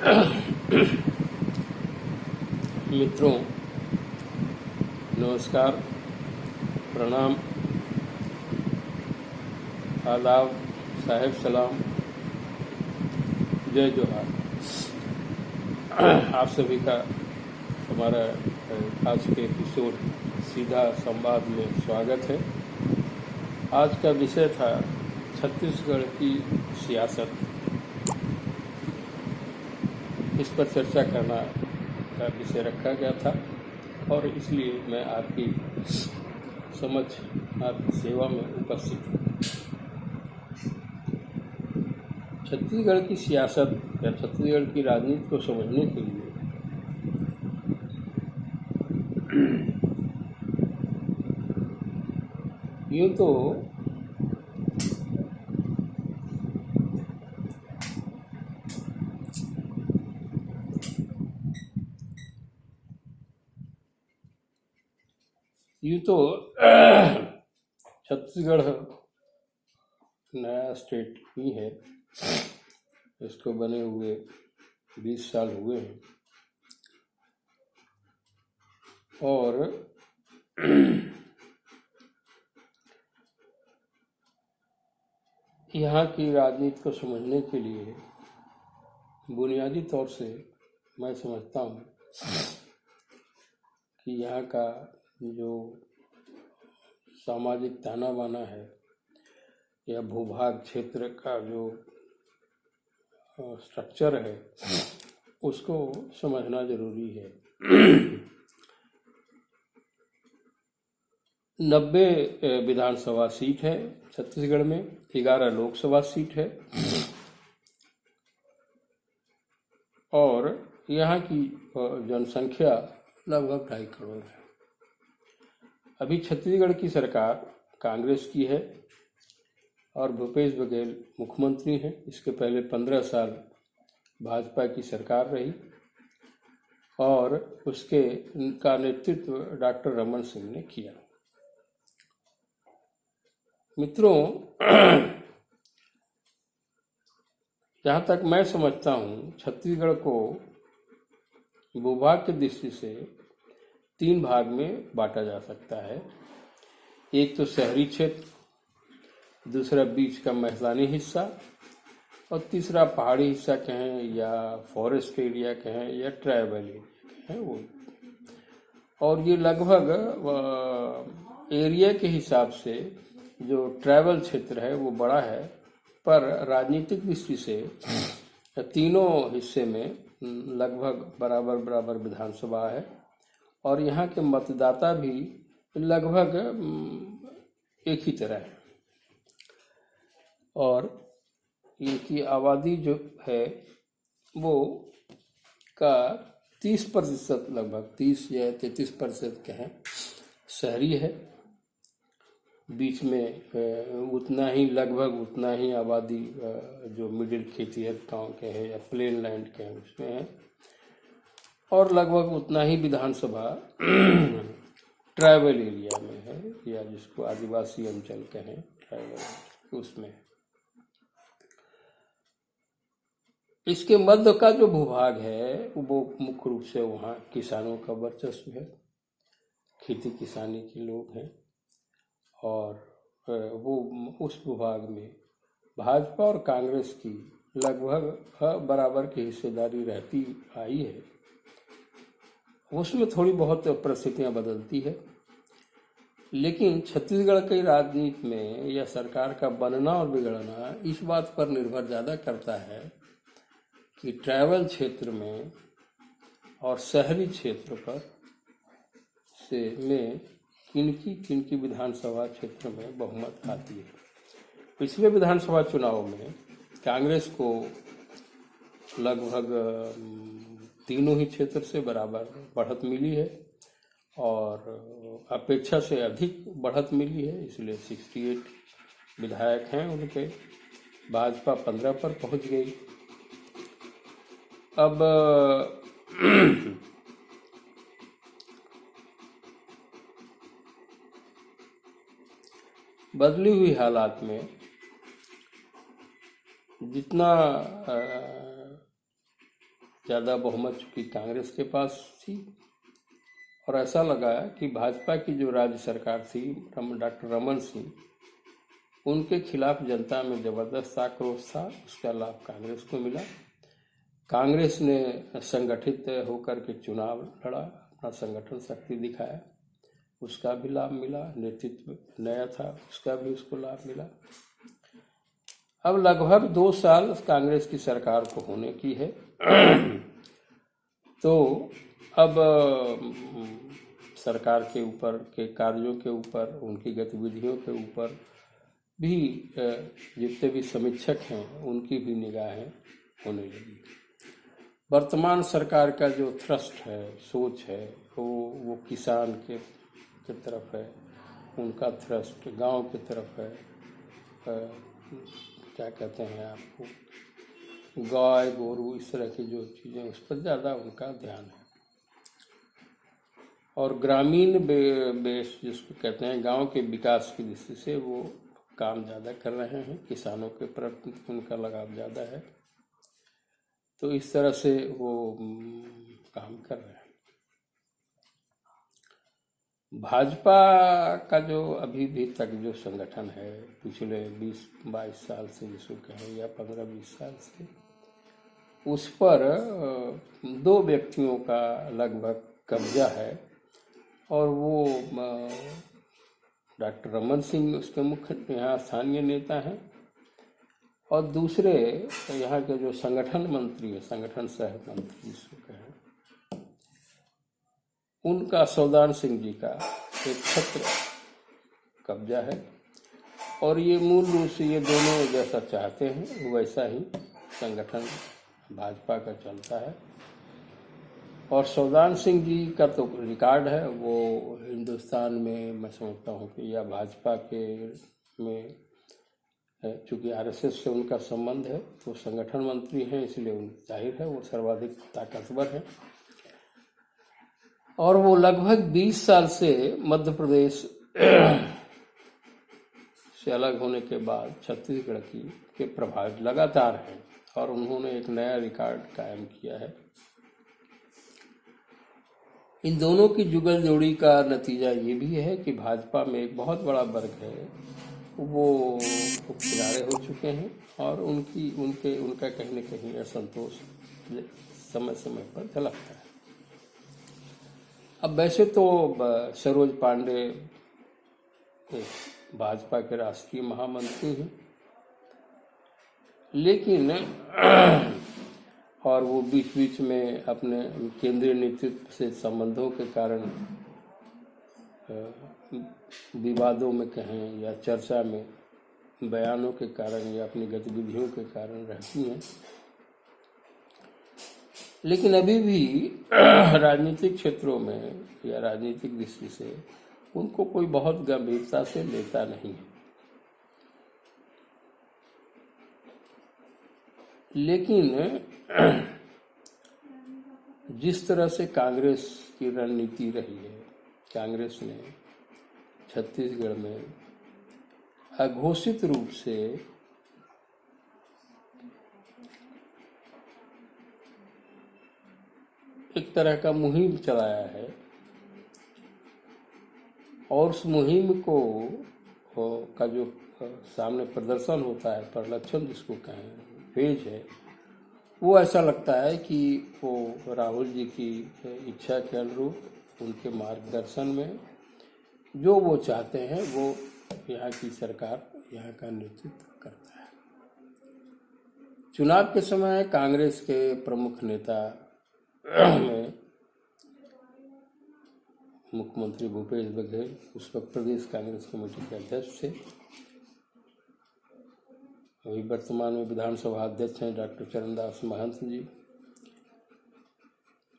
मित्रों, नमस्कार, प्रणाम, आदाब, साहेब सलाम, जय जोहार। आप सभी का हमारा आज के एपिसोड सीधा संवाद में स्वागत है। आज का विषय था छत्तीसगढ़ की सियासत। इस पर चर्चा करना का विषय रखा गया था और इसलिए मैं आपकी समझ, आपकी सेवा में उपस्थित हूँ। छत्तीसगढ़ की सियासत या छत्तीसगढ़ की राजनीति को समझने के लिए यूँ तो छत्तीसगढ़ नया स्टेट ही है। इसको बने हुए 20 साल हुए हैं और यहाँ की राजनीति को समझने के लिए बुनियादी तौर से मैं समझता हूँ कि यहाँ का जो सामाजिक ताना बाना है या भूभाग क्षेत्र का जो स्ट्रक्चर है उसको समझना जरूरी है। 90 विधानसभा सीट है छत्तीसगढ़ में, 11 लोकसभा सीट है और यहाँ की जनसंख्या लगभग 2.5 करोड़ है। अभी छत्तीसगढ़ की सरकार कांग्रेस की है और भूपेश बघेल मुख्यमंत्री हैं। इसके पहले 15 साल भाजपा की सरकार रही और उसके का नेतृत्व डॉक्टर रमन सिंह ने किया। मित्रों, जहाँ तक मैं समझता हूँ, छत्तीसगढ़ को भूभाग की दृष्टि से 3 भाग में बांटा जा सकता है। एक तो शहरी क्षेत्र, दूसरा बीच का मैदानी हिस्सा और तीसरा पहाड़ी हिस्सा कहें या फॉरेस्ट एरिया कहें या ट्राइबल एरिया कहें वो। और ये लगभग एरिया के हिसाब से जो ट्राइबल क्षेत्र है वो बड़ा है, पर राजनीतिक दृष्टि से तीनों हिस्से में लगभग बराबर बराबर विधानसभा है और यहाँ के मतदाता भी लगभग एक ही तरह है और इनकी आबादी जो है वो का 30% लगभग 30 या 33% कहें शहरी है। बीच में उतना ही लगभग उतना ही आबादी जो मिडिल खेतिहर गाँव के हैं या प्लेन लैंड के हैं उसमें है और लगभग उतना ही विधानसभा ट्राइबल एरिया में है या जिसको आदिवासी अंचल कहें ट्राइबल उसमें। इसके मध्य का जो भूभाग है वो मुख्य रूप से वहाँ किसानों का वर्चस्व है, खेती किसानी के लोग हैं और वो उस भूभाग में भाजपा और कांग्रेस की लगभग बराबर की हिस्सेदारी रहती आई है। उसमें थोड़ी बहुत परिस्थितियाँ बदलती है, लेकिन छत्तीसगढ़ की राजनीति में या सरकार का बनना और बिगड़ना इस बात पर निर्भर ज़्यादा करता है कि ट्राइबल क्षेत्र में और शहरी क्षेत्र पर से में किनकी विधानसभा क्षेत्र में बहुमत आती है। पिछले विधानसभा चुनाव में कांग्रेस को लगभग तीनों ही क्षेत्र से बराबर बढ़त मिली है और अपेक्षा से अधिक बढ़त मिली है, इसलिए 68 विधायक हैं उनके। भाजपा 15 पर पहुंच गई। अब बदली हुई हालात में जितना ज़्यादा बहुमत चूँकि कांग्रेस के पास थी, और ऐसा लगा कि भाजपा की जो राज्य सरकार थी डॉक्टर रमन सिंह, उनके खिलाफ जनता में ज़बरदस्त आक्रोश था। उसका लाभ कांग्रेस को मिला। कांग्रेस ने संगठित होकर के चुनाव लड़ा, अपना संगठन शक्ति दिखाया, उसका भी लाभ मिला। नेतृत्व नया था, उसका भी उसको लाभ मिला। अब लगभग 2 साल कांग्रेस की सरकार को होने की है। तो अब सरकार के ऊपर के कार्यों के ऊपर, उनकी गतिविधियों के ऊपर भी जितने भी समीक्षक हैं उनकी भी निगाहें होने लगी। वर्तमान सरकार का जो थ्रस्ट है, सोच है, वो किसान के तरफ है, उनका थ्रस्ट गांव की तरफ है। क्या कहते हैं आपको, गाय गोरू इस तरह की जो चीज़ें, उस पर ज़्यादा उनका ध्यान है। और ग्रामीण बेस जिसको कहते हैं, गांव के विकास की दृष्टि से वो काम ज़्यादा कर रहे हैं। किसानों के प्रति उनका लगाव ज़्यादा है, तो इस तरह से वो काम कर रहे हैं। भाजपा का जो अभी भी तक जो संगठन है, पिछले 20-22 साल से जिसको कहें, या 15-20 साल से, उस पर 2 व्यक्तियों का लगभग कब्जा है। और वो डॉक्टर रमन सिंह उसके मुख्य यहाँ स्थानीय नेता हैं, और दूसरे यहाँ के जो संगठन मंत्री है, संगठन सह मंत्री जिसको कहें, उनका सौदान सिंह जी का एक छत्र कब्जा है। और ये मूल रूप से ये दोनों जैसा चाहते हैं वैसा ही संगठन भाजपा का चलता है। और सौदान सिंह जी का तो रिकॉर्ड है, वो हिंदुस्तान में मैं समझता हूँ कि या भाजपा के में, चूँकि आरएसएस से उनका संबंध है, तो संगठन मंत्री हैं, इसलिए जाहिर है वो सर्वाधिक ताकतवर है। और वो लगभग 20 साल से मध्य प्रदेश से अलग होने के बाद छत्तीसगढ़ के प्रभाव लगातार हैं, और उन्होंने एक नया रिकॉर्ड कायम किया है। इन दोनों की जुगल जोड़ी का नतीजा ये भी है कि भाजपा में एक बहुत बड़ा वर्ग है, वो किनारे हो चुके हैं, और उनका कहीं न कहीं असंतोष समय समय पर झलकता है। अब वैसे तो सरोज पांडे भाजपा के राष्ट्रीय महामंत्री हैं, लेकिन और वो बीच बीच में अपने केंद्रीय नेतृत्व से संबंधों के कारण विवादों में कहें या चर्चा में, बयानों के कारण या अपनी गतिविधियों के कारण रहती हैं। लेकिन अभी भी राजनीतिक क्षेत्रों में या राजनीतिक दृष्टि से उनको कोई बहुत गंभीरता से लेता नहीं है। लेकिन जिस तरह से कांग्रेस की रणनीति रही है, कांग्रेस ने छत्तीसगढ़ में अघोषित रूप से एक तरह का मुहिम चलाया है, और उस मुहिम को का जो सामने प्रदर्शन होता है, प्रलक्षण जिसको कहें, पेज है, वो ऐसा लगता है कि वो राहुल जी की इच्छा के अनुरूप, उनके मार्गदर्शन में जो वो चाहते हैं वो यहाँ की सरकार, यहाँ का नेतृत्व करता है। चुनाव के समय कांग्रेस के प्रमुख नेता में मुख्यमंत्री भूपेश बघेल, उस वक्त प्रदेश कांग्रेस कमेटी के अध्यक्ष थे, अभी वर्तमान में विधानसभा अध्यक्ष हैं डॉक्टर चरणदास महंत जी।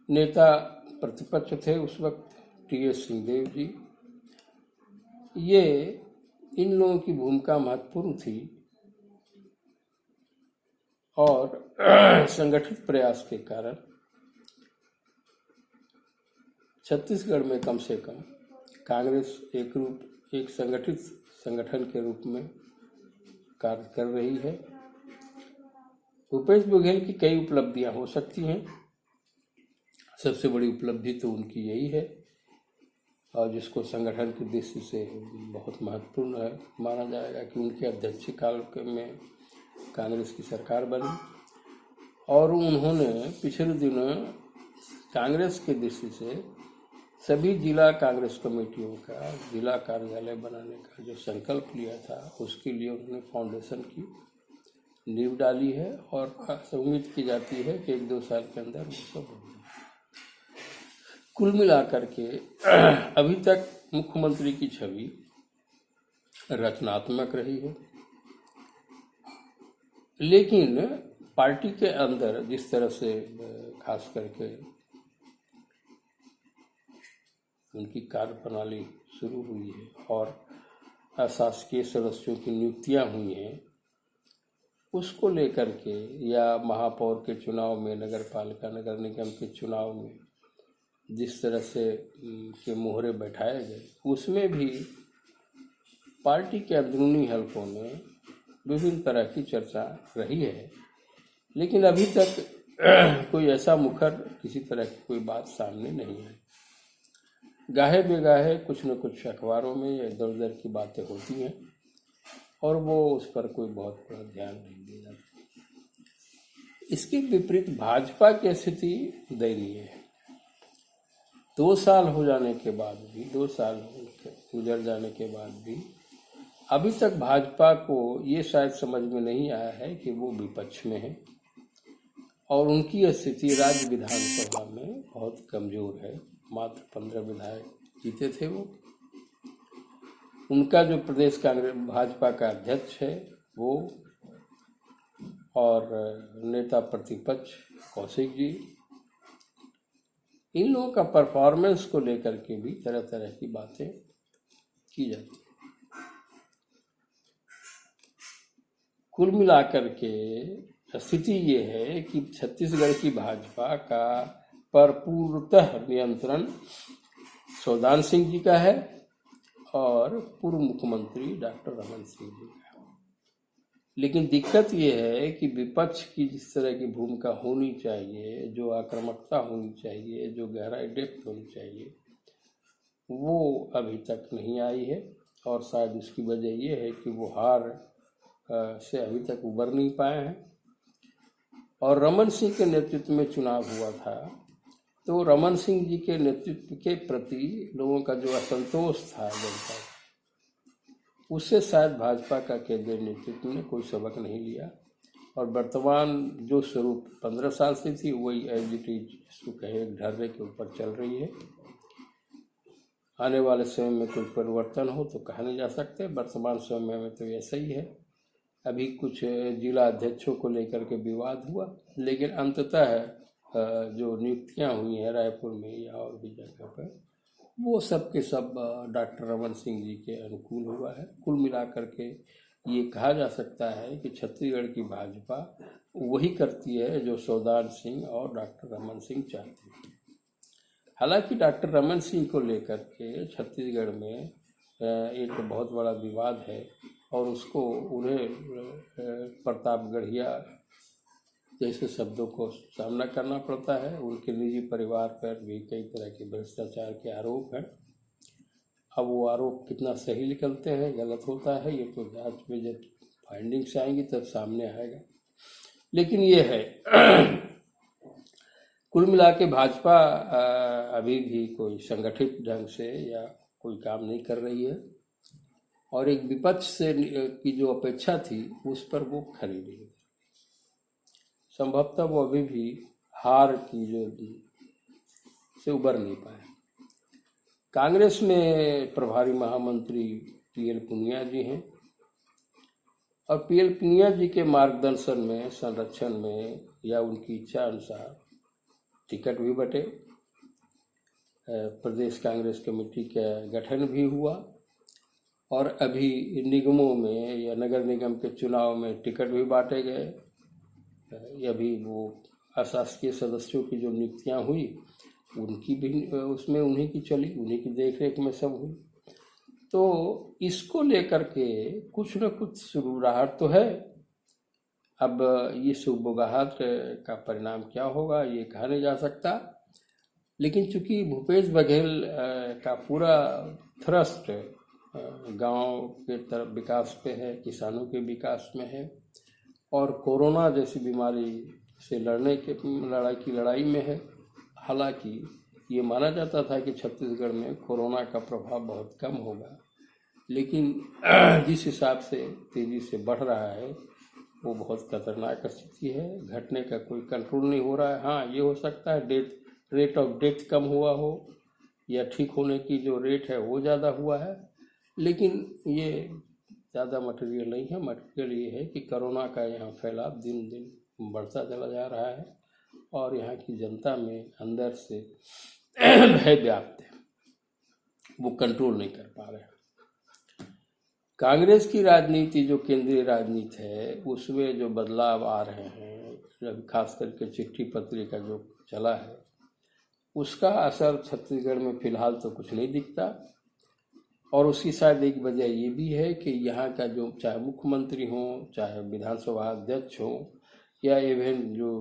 नेता प्रतिपक्ष थे उस वक्त टी.एस. सिंहदेव जी। ये इन लोगों की भूमिका महत्वपूर्ण थी, और संगठित प्रयास के कारण छत्तीसगढ़ में कम से कम कांग्रेस एक संगठित संगठन के रूप में कार्य कर रही है। भूपेश बघेल की कई उपलब्धियां हो सकती हैं, सबसे बड़ी उपलब्धि तो उनकी यही है, और जिसको संगठन की दृष्टि से बहुत महत्वपूर्ण है माना जाएगा कि उनके अध्यक्ष काल में कांग्रेस की सरकार बनी, और उन्होंने पिछले दिनों कांग्रेस की दृष्टि से सभी जिला कांग्रेस कमेटियों का जिला कार्यालय बनाने का जो संकल्प लिया था, उसके लिए उन्होंने फाउंडेशन की नींव डाली है, और उम्मीद की जाती है कि 1-2 साल के अंदर वो सब हो जाए। कुल मिलाकर के अभी तक मुख्यमंत्री की छवि रचनात्मक रही है, लेकिन पार्टी के अंदर जिस तरह से खास करके उनकी कार्य प्रणाली शुरू हुई है और अशासकीय सदस्यों की नियुक्तियां हुई हैं, उसको लेकर के, या महापौर के चुनाव में, नगर पालिका नगर निगम के चुनाव में जिस तरह से के मोहरे बैठाए गए, उसमें भी पार्टी के अंदरूनी हलकों में विभिन्न तरह की चर्चा रही है, लेकिन अभी तक कोई ऐसा मुखर किसी तरह की कोई बात सामने नहीं आई। गाहे बेगाहे कुछ न कुछ अखबारों में या इधर उधर की बातें होती हैं, और वो उस पर कोई बहुत बड़ा ध्यान नहीं दिया जाता। इसके विपरीत भाजपा की स्थिति दयनीय है। 2 साल हो जाने के बाद भी, 2 साल गुजर जाने के बाद भी अभी तक भाजपा को ये शायद समझ में नहीं आया है कि वो विपक्ष में है, और उनकी स्थिति राज्य विधानसभा में बहुत कमजोर है। मात्र 15 विधायक जीते थे वो। उनका जो प्रदेश कांग्रेस भाजपा का अध्यक्ष है वो, और नेता प्रतिपक्ष कौशिक जी, इन लोगों का परफॉर्मेंस को लेकर के भी तरह तरह की बातें की जाती हैं। कुल मिलाकर के स्थिति ये है कि छत्तीसगढ़ की भाजपा का पर पूर्णतः नियंत्रण सौदान सिंह जी का है, और पूर्व मुख्यमंत्री डॉक्टर रमन सिंह जी का। लेकिन दिक्कत ये है कि विपक्ष की जिस तरह की भूमिका होनी चाहिए, जो आक्रामकता होनी चाहिए, जो गहराई डेप्थ होनी चाहिए, वो अभी तक नहीं आई है, और शायद उसकी वजह ये है कि वो हार से अभी तक उबर नहीं पाए हैं। और रमन सिंह के नेतृत्व में चुनाव हुआ था, तो रमन सिंह जी के नेतृत्व के प्रति लोगों का जो असंतोष था जनता, उससे शायद भाजपा का केंद्रीय नेतृत्व ने कोई सबक नहीं लिया, और वर्तमान जो स्वरूप 15 साल से थी वही एज इट इज, इसको कहे एक ढर्रे के ऊपर चल रही है। आने वाले समय में कोई परिवर्तन हो तो कहा नहीं जा सकते, वर्तमान समय में तो ऐसा ही है। अभी कुछ जिला अध्यक्षों को लेकर के विवाद हुआ, लेकिन अंततः जो नियुक्तियां हुई हैं रायपुर में या और भी जगह पर, वो सब के सब डॉक्टर रमन सिंह जी के अनुकूल हुआ है। कुल मिलाकर के ये कहा जा सकता है कि छत्तीसगढ़ की भाजपा वही करती है जो सौदान सिंह और डॉक्टर रमन सिंह चाहते हैं। हालांकि डॉक्टर रमन सिंह को लेकर के छत्तीसगढ़ में एक बहुत बड़ा विवाद है, और उसको उन्हें प्रतापगढ़िया जैसे शब्दों को सामना करना पड़ता है। उनके निजी परिवार पर भी कई तरह के भ्रष्टाचार के आरोप हैं। अब वो आरोप कितना सही निकलते हैं, गलत होता है, ये तो जांच में जब फाइंडिंग्स आएंगी तब सामने आएगा। लेकिन ये है कुल मिला के भाजपा अभी भी कोई संगठित ढंग से या कोई काम नहीं कर रही है, और एक विपक्ष से की जो अपेक्षा थी उस पर वो खरी नहीं। संभवतः वो अभी भी हार की जो से उबर नहीं पाए। कांग्रेस में प्रभारी महामंत्री पीएल पुनिया जी हैं, और पीएल पुनिया जी के मार्गदर्शन में, संरक्षण में या उनकी इच्छा अनुसार टिकट भी बटे, प्रदेश कांग्रेस कमेटी का गठन भी हुआ, और अभी निगमों में या नगर निगम के चुनाव में टिकट भी बांटे गए। अभी वो अशासकीय सदस्यों की जो नियुक्तियां हुई उनकी भी उसमें उन्हीं की चली, उन्हीं की देखरेख में सब हुई। तो इसको लेकर के कुछ न कुछ सुराहट तो है। अब ये सुबगाहट का परिणाम क्या होगा ये कहा नहीं जा सकता, लेकिन चूंकि भूपेश बघेल का पूरा थ्रस्ट गांव के तरफ विकास पे है, किसानों के विकास में है और कोरोना जैसी बीमारी से लड़ाई में है। हालांकि ये माना जाता था कि छत्तीसगढ़ में कोरोना का प्रभाव बहुत कम होगा, लेकिन जिस हिसाब से तेजी से बढ़ रहा है वो बहुत खतरनाक स्थिति है। घटने का कोई कंट्रोल नहीं हो रहा है। हाँ, ये हो सकता है रेट ऑफ डेथ कम हुआ हो या ठीक होने की जो रेट है वो ज़्यादा हुआ है, लेकिन ये ज़्यादा मटेरियल नहीं है। मटेरियल ये है कि कोरोना का यहाँ फैलाव दिन दिन बढ़ता चला जा रहा है और यहाँ की जनता में अंदर से भय व्याप्त है, वो कंट्रोल नहीं कर पा रहे हैं। कांग्रेस की राजनीति जो केंद्रीय राजनीति है उसमें जो बदलाव आ रहे हैं, खास करके चिट्ठी पत्री का जो चला है, उसका असर छत्तीसगढ़ में फिलहाल तो कुछ नहीं दिखता। और उसकी शायद एक वजह ये भी है कि यहाँ का जो चाहे मुख्यमंत्री हो, चाहे विधानसभा अध्यक्ष हो, या इवन जो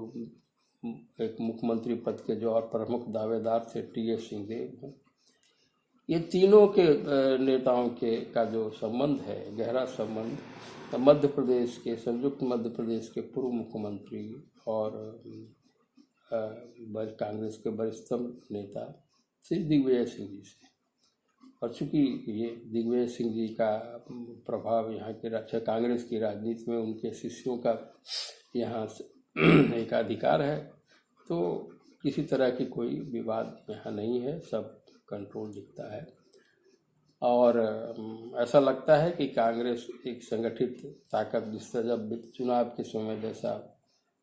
एक मुख्यमंत्री पद के जो और प्रमुख दावेदार थे टी.एस. सिंहदेव हो, ये तीनों के नेताओं के का जो संबंध है, गहरा संबंध, तो मध्य प्रदेश के संयुक्त मध्य प्रदेश के पूर्व मुख्यमंत्री और कांग्रेस के वरिष्ठतम नेता श्री दिग्विजय सिंह जी से। और चूंकि ये दिग्विजय सिंह जी का प्रभाव यहाँ के कांग्रेस की राजनीति में उनके शिष्यों का यहाँ एक अधिकार है, तो किसी तरह की कोई विवाद यहाँ नहीं है, सब कंट्रोल दिखता है। और ऐसा लगता है कि कांग्रेस एक संगठित ताकत, जिस तरह जब चुनाव के समय जैसा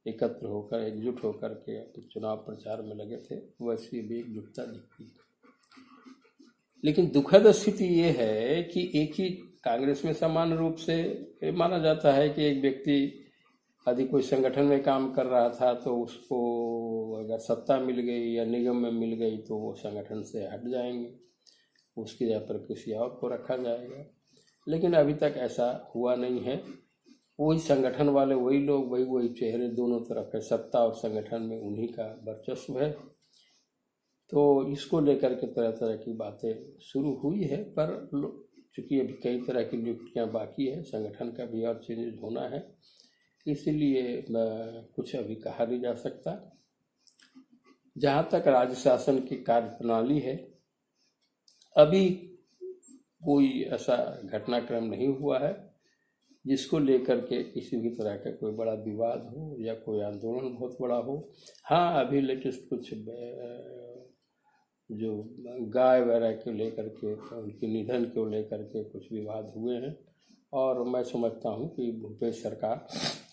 एकत्र होकर एकजुट होकर के चुनाव प्रचार में लगे थे, वैसी भी एकजुटता दिखती है। लेकिन दुखद स्थिति ये है कि एक ही कांग्रेस में सामान्य रूप से माना जाता है कि एक व्यक्ति यदि कोई संगठन में काम कर रहा था तो उसको अगर सत्ता मिल गई या निगम में मिल गई तो वो संगठन से हट जाएंगे, उसकी जगह पर किसी और को रखा जाएगा। लेकिन अभी तक ऐसा हुआ नहीं है। वही संगठन वाले, वही लोग, वही चेहरे दोनों तरफ है। सत्ता और संगठन में उन्हीं का वर्चस्व है। तो इसको लेकर के तरह तरह की बातें शुरू हुई है, पर चूंकि अभी कई तरह की नियुक्तियाँ बाकी है, संगठन का भी और चेंज होना है, इसलिए कुछ अभी कहा नहीं जा सकता। जहाँ तक राज्य शासन की कार्य प्रणाली है, अभी कोई ऐसा घटनाक्रम नहीं हुआ है जिसको लेकर के किसी भी तरह का कोई बड़ा विवाद हो या कोई आंदोलन बहुत बड़ा हो। हाँ, अभी लेटेस्ट कुछ जो गाय वगैरह को लेकर के, उनके निधन को लेकर के कुछ विवाद हुए हैं और मैं समझता हूँ कि भूपेश सरकार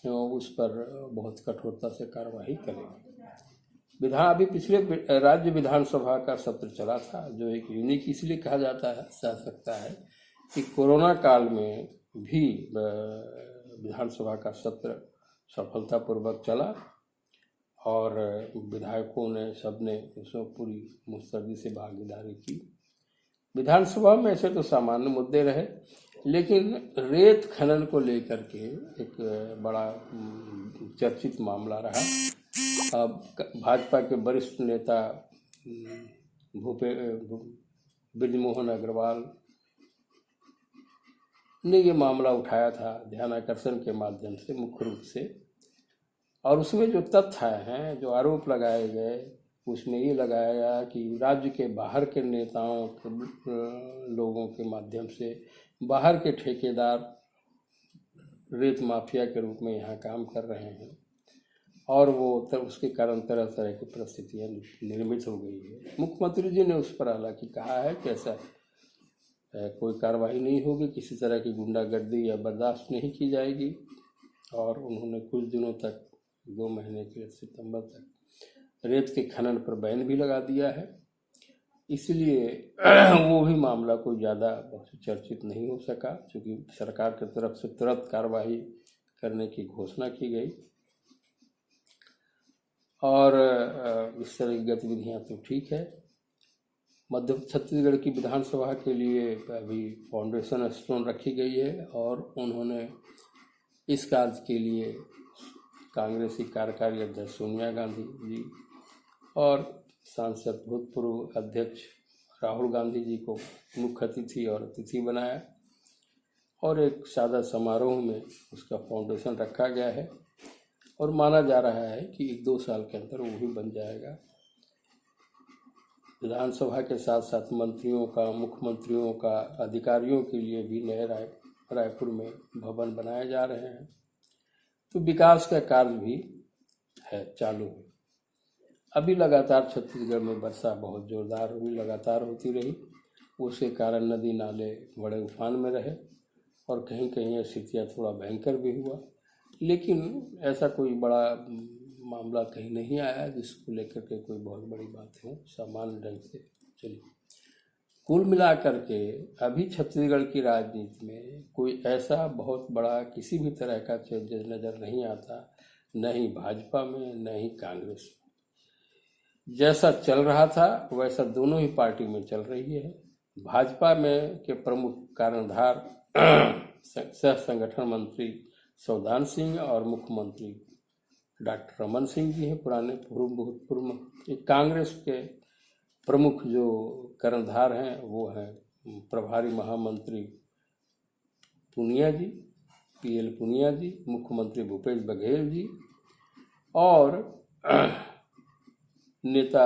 उस पर बहुत कठोरता से कार्रवाई करेगी। अभी पिछले राज्य विधानसभा का सत्र चला था, जो एक यूनिक इसलिए कहा जा सकता है कि कोरोना काल में भी विधानसभा का सत्र सफलतापूर्वक चला और विधायकों ने सबने उसमें पूरी मुस्तैदी से भागीदारी की। विधानसभा में ऐसे तो सामान्य मुद्दे रहे, लेकिन रेत खनन को लेकर के एक बड़ा चर्चित मामला रहा। अब भाजपा के वरिष्ठ नेता बृजमोहन अग्रवाल ने ये मामला उठाया था ध्यानाकर्षण के माध्यम से, मुख्य रूप से। और उसमें जो तथ्य हैं, जो आरोप लगाए गए, उसमें ये लगाया गया कि राज्य के बाहर के नेताओं के लोगों के माध्यम से बाहर के ठेकेदार रेत माफिया के रूप में यहाँ काम कर रहे हैं और वो उसके कारण तरह तरह की परिस्थितियाँ निर्मित हो गई है। मुख्यमंत्री जी ने उस पर हालांकि कहा है कि ऐसा कोई कार्रवाई नहीं होगी, किसी तरह की गुंडागर्दी या बर्दाश्त नहीं की जाएगी। और उन्होंने कुछ दिनों तक, 2 महीने के सितंबर तक रेत के खनन पर बैन भी लगा दिया है। इसलिए वो भी मामला कोई ज़्यादा बहुत चर्चित नहीं हो सका, क्योंकि सरकार की तरफ से तुरंत कार्रवाई करने की घोषणा की गई। और इस तरह की गतिविधियाँ तो ठीक है। मध्य छत्तीसगढ़ की विधानसभा के लिए अभी फाउंडेशन स्टोन रखी गई है और उन्होंने इस कार्य के लिए कांग्रेस की कार्यकारी अध्यक्ष सोनिया गांधी जी और सांसद भूतपूर्व अध्यक्ष राहुल गांधी जी को मुख्य अतिथि और अतिथि बनाया और एक सादा समारोह में उसका फाउंडेशन रखा गया है और माना जा रहा है कि 1-2 साल के अंदर वो भी बन जाएगा। विधानसभा के साथ साथ मंत्रियों का, मुख्यमंत्रियों का, अधिकारियों के लिए भी नए रायपुर में भवन बनाए जा रहे हैं। तो विकास का कार्य भी है चालू है। अभी लगातार छत्तीसगढ़ में वर्षा बहुत जोरदार हुई, लगातार होती रही, उसके कारण नदी नाले बड़े उफान में रहे और कहीं कहीं स्थितियाँ थोड़ा भयंकर भी हुआ, लेकिन ऐसा कोई बड़ा मामला कहीं नहीं आया जिसको लेकर के कोई बहुत बड़ी बात हो, सामान्य ढंग से चली। कुल मिलाकर के अभी छत्तीसगढ़ की राजनीति में कोई ऐसा बहुत बड़ा किसी भी तरह का चेंजेस नज़र नहीं आता, न ही भाजपा में न ही कांग्रेस में। जैसा चल रहा था वैसा दोनों ही पार्टी में चल रही है। भाजपा में के प्रमुख कारणधार सह संगठन मंत्री सौदान सिंह और मुख्यमंत्री डॉक्टर रमन सिंह जी हैं, पुराने भूतपूर्व। कांग्रेस के प्रमुख जो कर्णधार हैं वो हैं प्रभारी महामंत्री पुनिया जी, PL पुनिया जी, मुख्यमंत्री भूपेश बघेल जी और नेता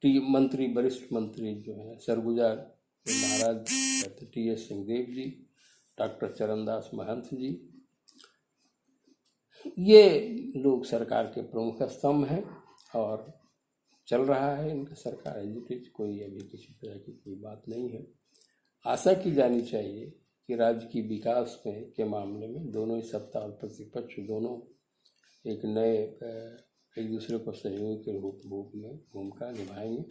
मंत्री, वरिष्ठ मंत्री जो हैं सरगुजा महाराज TS सिंहदेव जी, डॉक्टर चरणदास महंत जी, ये लोग सरकार के प्रमुख स्तंभ हैं और चल रहा है इनका सरकार एजुकेट, कोई अभी किसी तरह की कोई बात नहीं है। आशा की जानी चाहिए कि राज्य की विकास में के मामले में दोनों ही सत्ता और प्रतिपक्ष दोनों एक दूसरे को सहयोगी के रूप में भूमिका निभाएंगे।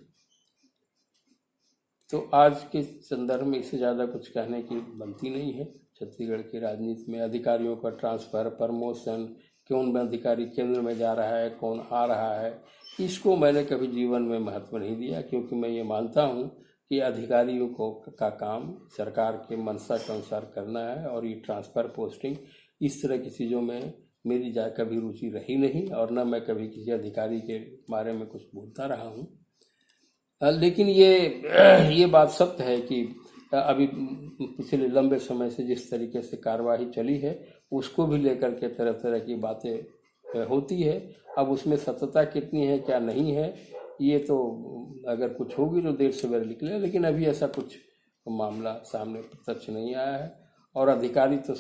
तो आज के संदर्भ में इससे ज़्यादा कुछ कहने की बनती नहीं है। छत्तीसगढ़ की राजनीति में अधिकारियों का ट्रांसफ़र, प्रमोशन, कौन अधिकारी केंद्र में जा रहा है, कौन आ रहा है, इसको मैंने कभी जीवन में महत्व नहीं दिया, क्योंकि मैं ये मानता हूँ कि अधिकारियों का काम सरकार के मंशा के अनुसार करना है और ये ट्रांसफ़र, पोस्टिंग, इस तरह की चीज़ों में मेरी कभी रुचि रही नहीं और न मैं कभी किसी अधिकारी के बारे में कुछ बोलता रहा हूँ। लेकिन ये बात सत्य है कि अभी पिछले लंबे समय से जिस तरीके से कार्यवाही चली है उसको भी लेकर के तरह तरह की बातें होती है। अब उसमें सत्यता कितनी है क्या नहीं है, ये तो अगर कुछ होगी तो देर सवेर निकले, लेकिन अभी ऐसा कुछ मामला सामने प्रत्यक्ष नहीं आया है और अधिकारी तो